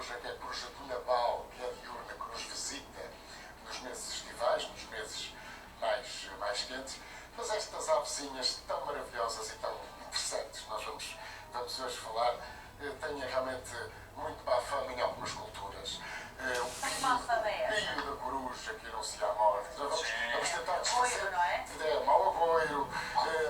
coruja, que é a coruja do Nabal, que é diurna, que nos visita nos meses estivais, nos meses mais quentes. Mas estas avezinhas tão maravilhosas e tão interessantes, nós vamos hoje falar, têm realmente muito má fama em algumas culturas. Tem má fama é essa? Pio da coruja que anuncia a morte. Vamos tentar Agoiro, não é? Mau agoiro,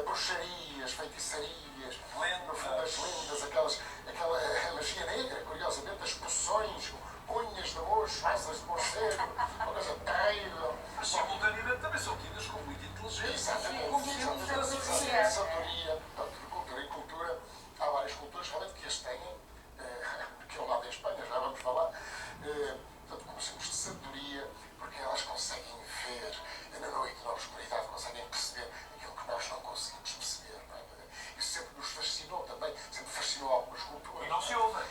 bruxarias, feitiçarias, no fundo as lendas, aquela magia negra, curiosamente, as poções, unhas de mocho, asas de morcego, uma coisa terrível. Mas simultaneamente também são tidas com muita inteligência. Exatamente. Sabedoria, de cultura em cultura. Há várias culturas realmente que as têm, que é o lado da Espanha, já vamos falar. Portanto, conhecemos de sabedoria, porque elas conseguem ver na noite, na obscuridade, conseguem perceber aquilo que nós não conseguimos perceber. Não é? Isso sempre nos fascinou também, sempre fascinou algumas culturas. E não se ouvem.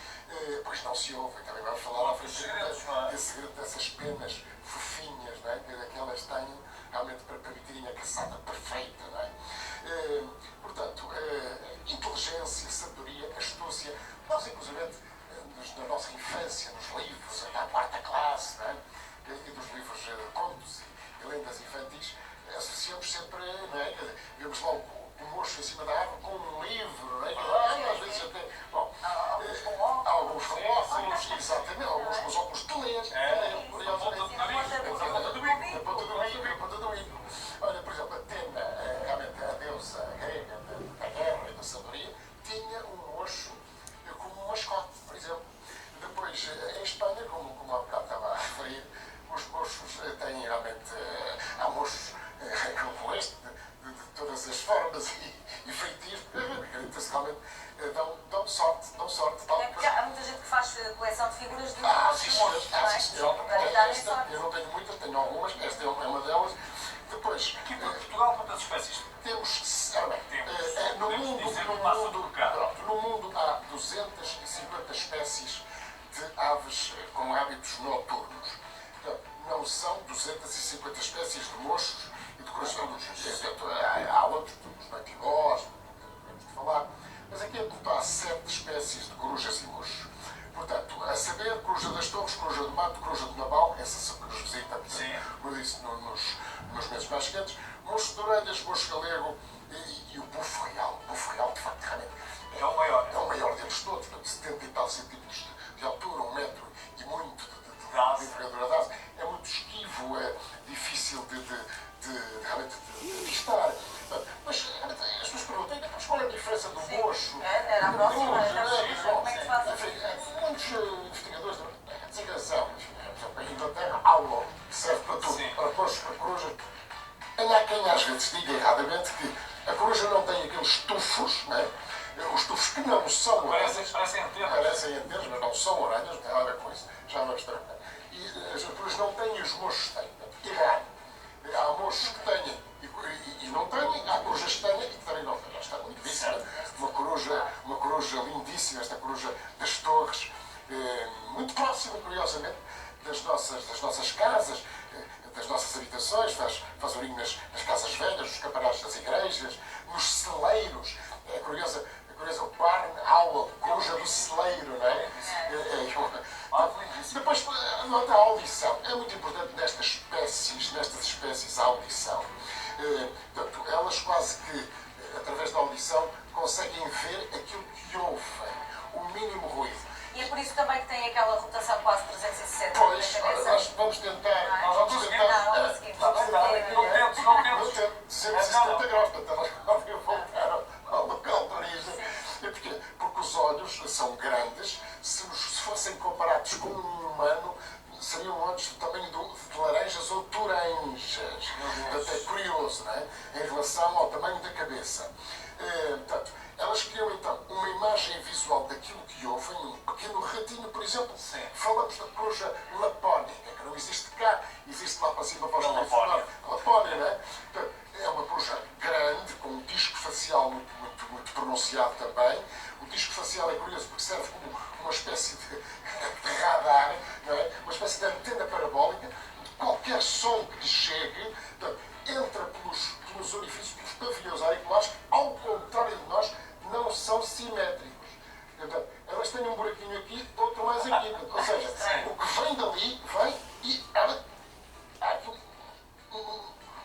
Pois não se ouvem, também vamos falar à frente segredos, segredo dessas penas fofinhas, não é? Que elas têm realmente para permitirem a caçada perfeita. Não é? Portanto, inteligência, sabedoria, astúcia, nós inclusive na nossa infância, nos livros, até à quarta classe, não é? E dos livros de contos e lendas infantis, associamos sempre, não é? Vemos lá o mocho em cima da árvore com um livro, não é? Às vezes até, bom, alguns com óculos, exatamente, alguns com os óculos de ler, curiosamente. Na ponta do bico. Olha, por exemplo, Atena, realmente a deusa grega da guerra e da sabedoria, tinha um mocho como mascote, por exemplo. Depois, em Espanha, como há bocado estava a referir, os mochos têm realmente, há mochos como este, de todas as formas e feitios, acredita-se realmente, dão sorte. Tal, há muita gente que faz coleção de figuras de sim, eu não tenho muitas, tenho algumas, esta é uma delas. Depois, Aqui para Portugal, quantas espécies? temos, no mundo há 250 espécies de aves com hábitos noturnos. Portanto, não são 250 espécies de mochos e de corações. Há outros, os baquibós, temos de falar, mas aqui há 7 espécies de corujas e mochos. Portanto, a saber, coruja das torres, coruja do mato, coruja do nabal, essas são que nos visitam, como eu disse, nos meses mais quentes, mocho de orelhas, mocho galego e o bufo real. O bufo real, de facto, realmente É o maior. é o maior deles todos, portanto, 70 e tal centímetros de altura, 1 metro e muito de envergadura de asa. É muito esquivo, é difícil realmente de estar. Mas as pessoas perguntam, mas qual é a diferença do mocho? Era a próxima, como é que se faz? Muitos investigadores da designação, em Inglaterra, aula, que serve para tudo, para mochos, para corujas. Há quem às vezes diga erradamente que a coruja não tem aqueles tufos, não é? Os tufos que não são orelhas. Parecem antenas. Parecem antenas, mas não são orelhas, não tem nada a ver com isso. Já vamos tratar. E as corujas não têm e os mochos têm. Errado. Há mochos que têm e não têm, há corujas que têm e que também não têm. Está lindíssima. Uma coruja lindíssima, esta coruja das torres, muito próxima, curiosamente, das nossas casas, das nossas habitações, faz orinho nas casas velhas, nos campanados das igrejas, nos celeiros. É curioso, o barn owl, coruja do celeiro, não é? Depois, nota a audição. É muito importante nestas espécies a audição. Portanto, elas quase que, através da audição, conseguem ver aquilo que ouvem, o mínimo ruído. E é por isso também que tem aquela rotação quase 360 Pois, na cabeça. nós vamos tentar. Não temos 270 graus, portanto, elas podem voltar ao local de origem. Porque os olhos são grandes, se fossem comparados com um humano, seriam olhos do tamanho de laranjas ou toranjas. Portanto, é curioso, não é? Em relação ao tamanho da cabeça. Portanto, elas criam então uma imagem visual daquilo que ouvem, um pequeno ratinho, por exemplo. Falamos da coruja lapónica, que não existe cá, existe lá para cima para os telefones. Lapónia, não é? Portanto, é uma coruja grande, com um disco facial muito pronunciado também. O disco facial é curioso porque serve como uma espécie de radar, não é? Uma espécie de antena parabólica. Qualquer som que lhe chegue, portanto, entra pelos orifícios, pelos pavilhões auriculares, ao contrário de nós, não são simétricos. Portanto, elas têm um buraquinho aqui, outro mais aqui. Ou seja, o que vem dali, vem e há aqui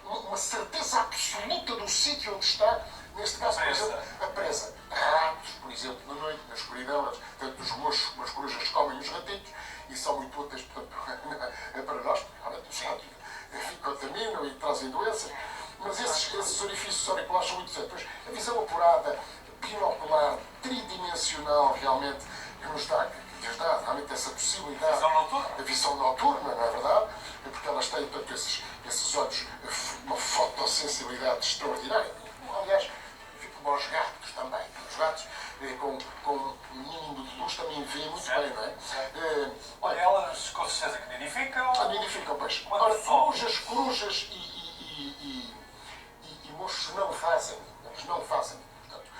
uma certeza absoluta do sítio onde está, neste caso, por exemplo, a presa. Ratos, por exemplo, na noite, na escuridão, portanto, os mochos, as corujas comem os ratitos e são muito úteis, portanto, para nós, porque realmente os ratos contaminam e trazem doenças. Mas esses orifícios auriculares são muito certos. A visão apurada, binocular, tridimensional, realmente, que nos dá realmente essa possibilidade. Visão noturna. A visão noturna, não é verdade? Porque elas têm, portanto, esses olhos, uma fotossensibilidade extraordinária. Aliás, como aos gatos também. Os gatos, com um mínimo de luz, também veem muito bem, não é? Olha, elas com certeza que nidificam. Nidificam, pois. Ora, corujas e mochos não fazem. Eles não fazem. Portanto,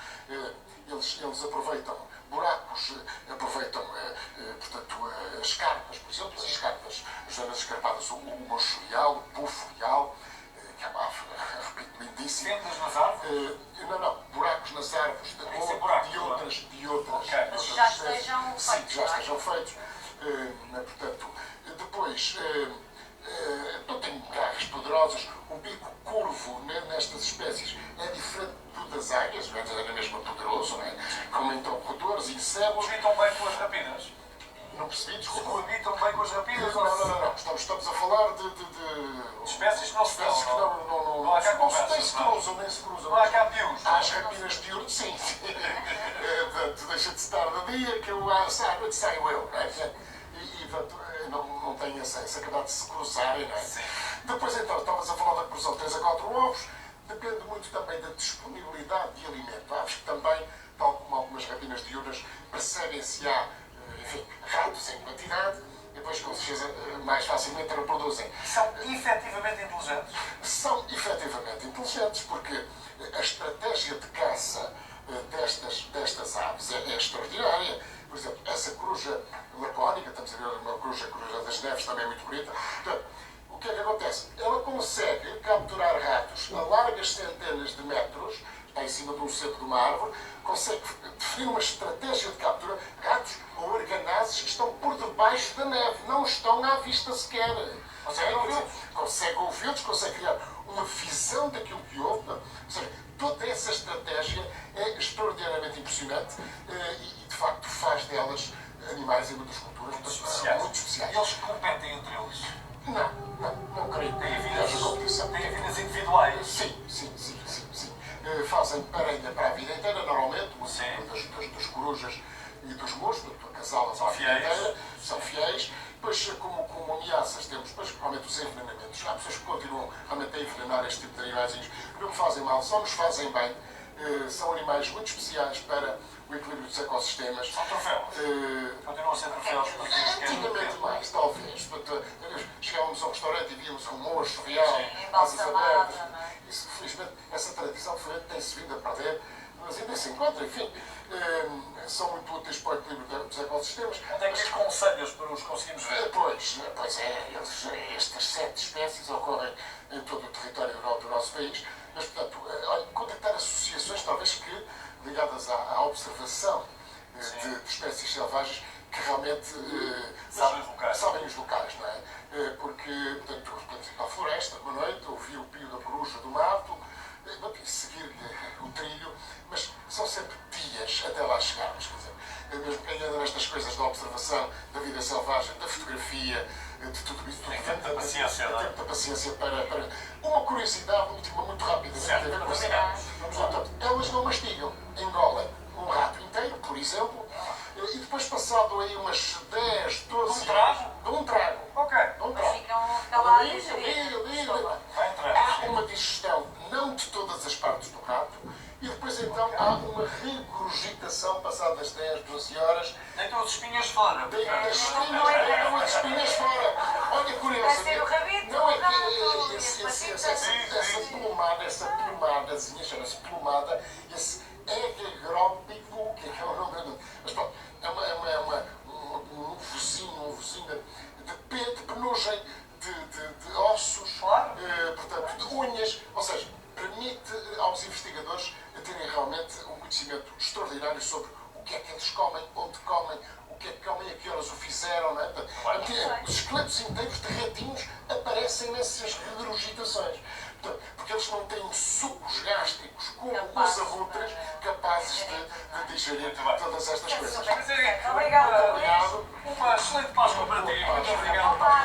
eles aproveitam buracos, aproveitam, portanto, as carpas, por exemplo, as carpas, as zonas escarpadas, o mocho real, o bufo real, que é uma ave, repito, lindíssima. Fendas nas árvores? Não, buracos nas árvores, de outras Que já estejam feitos. Sim, que já estejam feitos. Portanto, depois, não tenho garras poderosas, o bico curvo nestas espécies é diferente do das águias, não é na mesma poderoso, não é? Como então roedores, insetos. Coabitam bem com as rapinas? Não percebi, desculpa. Coabitam bem com as rapinas? Não. Estamos a falar de espécies que não se espécies que não há cá conversas, nem se cruzam, nem se cruzam. Não há cá pios. Há as rapinas de urso, sim. Tu deixa de estar de dia que eu saio eu, não é? E não tem essa capacidade de se cruzarem, não é? Sim. Depois então, estavas a falar da produção de 3 a 4 ovos, depende muito também da disponibilidade de alimento. Aves que também, tal como algumas rapinas diurnas, percebem se há, enfim, ratos em quantidade, e depois com certeza mais facilmente reproduzem. São efetivamente inteligentes? São efetivamente inteligentes, porque a estratégia de caça destas aves é extraordinária. Por exemplo, essa coruja lapónica, estamos a ver uma coruja das neves, também é muito bonita. Portanto, o que é que acontece? Ela consegue capturar ratos a largas centenas de metros, está em cima de um cepo de uma árvore, consegue definir uma estratégia de captura. Ratos ou arganazes que estão por debaixo da neve, não estão à vista sequer. Consegue ouvi-los, consegue criar uma visão daquilo que houve. Ou seja, toda essa estratégia é extraordinariamente impressionante e de facto faz delas animais em muitas culturas muito especiais. E eles competem entre eles? Não creio. Têm vidas individuais? Sim. Fazem parelha para a vida inteira, normalmente, o exemplo das corujas e dos moços, acasalam para a vida inteira, são fiéis. Depois, como ameaças, temos depois, realmente os envenenamentos. Há pessoas que continuam realmente a envenenar este tipo de animaizinhos, que não fazem mal, só nos fazem bem. São animais muito especiais para o equilíbrio dos ecossistemas. São troféus? Continuam a ser troféus para aqueles que antigamente mais, talvez. Chegávamos ao restaurante e víamos um mocho real, asas Embalsamada, abertas. não é? Isso, felizmente, essa tradição tem-se vindo a perder, mas ainda se encontra, enfim. São muito úteis para o equilíbrio dos ecossistemas. Onde é que aconselhas para os conseguirmos ver? Pois estas 7 espécies ocorrem em todo o território do nosso país, mas, portanto, contactar associações, talvez que, ligadas à observação de espécies selvagens, que realmente sabem os locais, não é? Porque, portanto, podemos ir para a floresta, uma noite, ouvir o pio da coruja do mato, seguir-lhe o trilho, mas são sempre dias até lá chegarmos. Quer dizer, mesmo quem anda nestas coisas da observação, da vida selvagem, da fotografia, de tudo isso, tem tempo da paciência, não é? Tem tempo da paciência para uma curiosidade última, muito rápida, tem a ver com isso. Portanto, elas não mastigam, engolem um rato inteiro, por exemplo, e depois, passado aí umas 10, 12 de um trago? Ok. Mas ficam calados. Há uma digestão, não de todas as partes do rato, e depois então há uma regurgitação passado das 10, 12 horas. Deitam as espinhas fora. Deitam as espinhas fora. Olha, curioso. Vai ser o rabito, não é o rato, que e as patitas. essa plumadazinha, chama-se plumada, esse egegrópico, que é o nome. Mas pronto, um vozinho de penugem, de ossos, portanto, de unhas, ou seja, permite aos investigadores terem realmente um conhecimento extraordinário sobre o que é que eles comem, onde comem, o que é que comem, a que horas o fizeram, não é? Os esqueletos inteiros de ratinhos aparecem nessas regurgitações. Porque eles não têm sucos gástricos como os abutres capazes de digerir todas estas coisas. Obrigada. Obrigado. Uma excelente Páscoa para ti. Muito obrigado. Falar